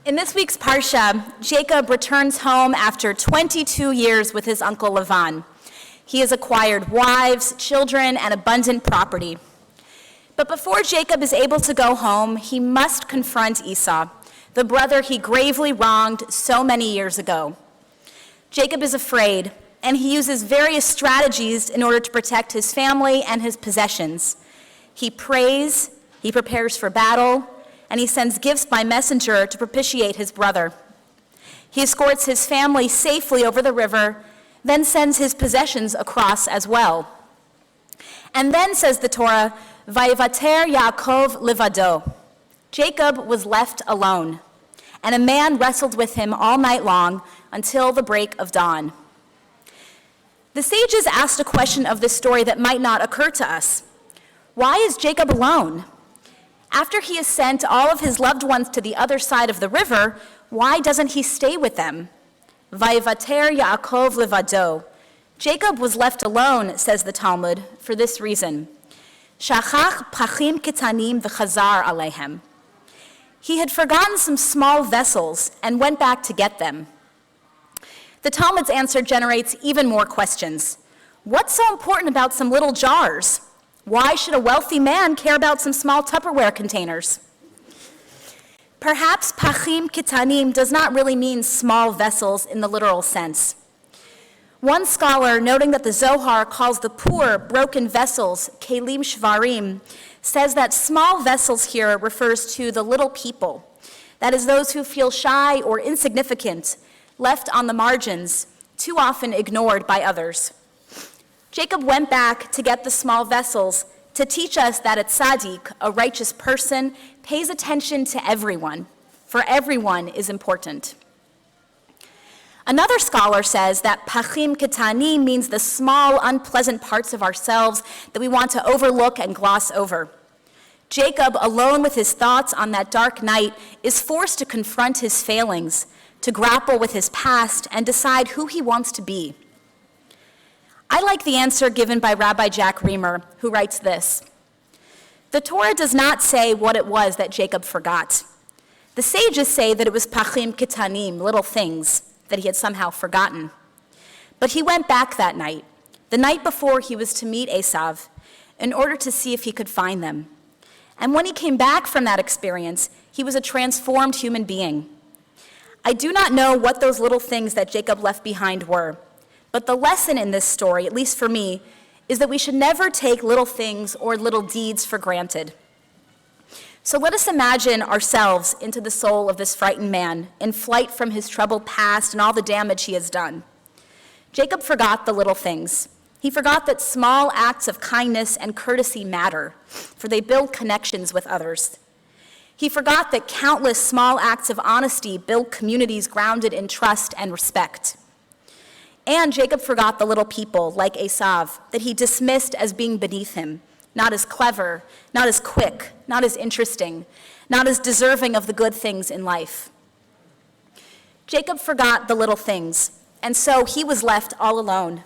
In this week's Parsha, Jacob returns home after 22 years with his uncle Lavan. He has acquired wives, children, and abundant property. But before Jacob is able to go home, he must confront Esau, the brother he gravely wronged so many years ago. Jacob is afraid, and he uses various strategies in order to protect his family and his possessions. He prays, he prepares for battle, and he sends gifts by messenger to propitiate his brother. He escorts his family safely over the river, then sends his possessions across as well. And then, says the Torah, Vayivater Yaakov livado. Jacob was left alone, and a man wrestled with him all night long until the break of dawn. The sages asked a question of this story that might not occur to us. Why is Jacob alone? After he has sent all of his loved ones to the other side of the river, why doesn't he stay with them? Vayivater Yaakov livado. Jacob was left alone, says the Talmud, for this reason. Shachach pachim ketanim v'chazar alehem. He had forgotten some small vessels and went back to get them. The Talmud's answer generates even more questions. What's so important about some little jars? Why should a wealthy man care about some small Tupperware containers? Perhaps pachim ketanim does not really mean small vessels in the literal sense. One scholar, noting that the Zohar calls the poor broken vessels kelim shvarim, says that small vessels here refers to the little people, that is, those who feel shy or insignificant, left on the margins, too often ignored by others. Jacob went back to get the small vessels to teach us that a tzaddik, a righteous person, pays attention to everyone, for everyone is important. Another scholar says that pachim ketani means the small, unpleasant parts of ourselves that we want to overlook and gloss over. Jacob, alone with his thoughts on that dark night, is forced to confront his failings, to grapple with his past, and decide who he wants to be. I like the answer given by Rabbi Jack Reamer, who writes this. The Torah does not say what it was that Jacob forgot. The sages say that it was pachim ketanim, little things, that he had somehow forgotten. But he went back that night, the night before he was to meet Esav, in order to see if he could find them. And when he came back from that experience, he was a transformed human being. I do not know what those little things that Jacob left behind were, but the lesson in this story, at least for me, is that we should never take little things or little deeds for granted. So let us imagine ourselves into the soul of this frightened man, in flight from his troubled past and all the damage he has done. Jacob forgot the little things. He forgot that small acts of kindness and courtesy matter, for they build connections with others. He forgot that countless small acts of honesty build communities grounded in trust and respect. And Jacob forgot the little people, like Esav, that he dismissed as being beneath him, not as clever, not as quick, not as interesting, not as deserving of the good things in life. Jacob forgot the little things, and so he was left all alone.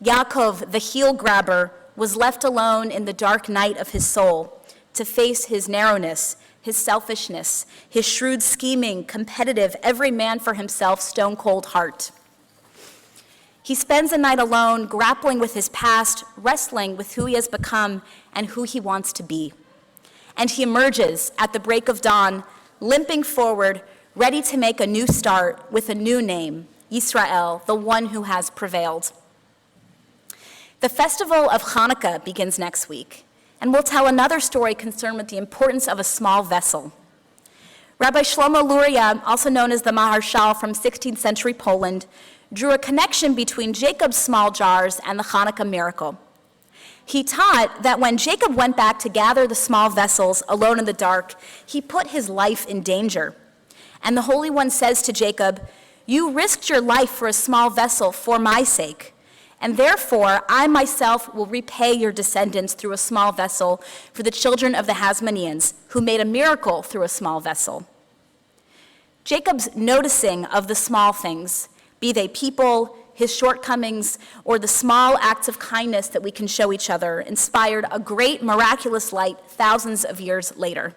Yaakov, the heel grabber, was left alone in the dark night of his soul to face his narrowness, his selfishness, his shrewd scheming, competitive, every man for himself, stone-cold heart. He spends the night alone, grappling with his past, wrestling with who he has become and who he wants to be. And he emerges at the break of dawn, limping forward, ready to make a new start with a new name, Yisrael, the one who has prevailed. The festival of Hanukkah begins next week, and we'll tell another story concerned with the importance of a small vessel. Rabbi Shlomo Luria, also known as the Maharshal from 16th century Poland, drew a connection between Jacob's small jars and the Hanukkah miracle. He taught that when Jacob went back to gather the small vessels alone in the dark, he put his life in danger. And the Holy One says to Jacob, "You risked your life for a small vessel for my sake, and therefore I myself will repay your descendants through a small vessel for the children of the Hasmoneans, who made a miracle through a small vessel." Jacob's noticing of the small things, be they people, his shortcomings, or the small acts of kindness that we can show each other, inspired a great miraculous light thousands of years later.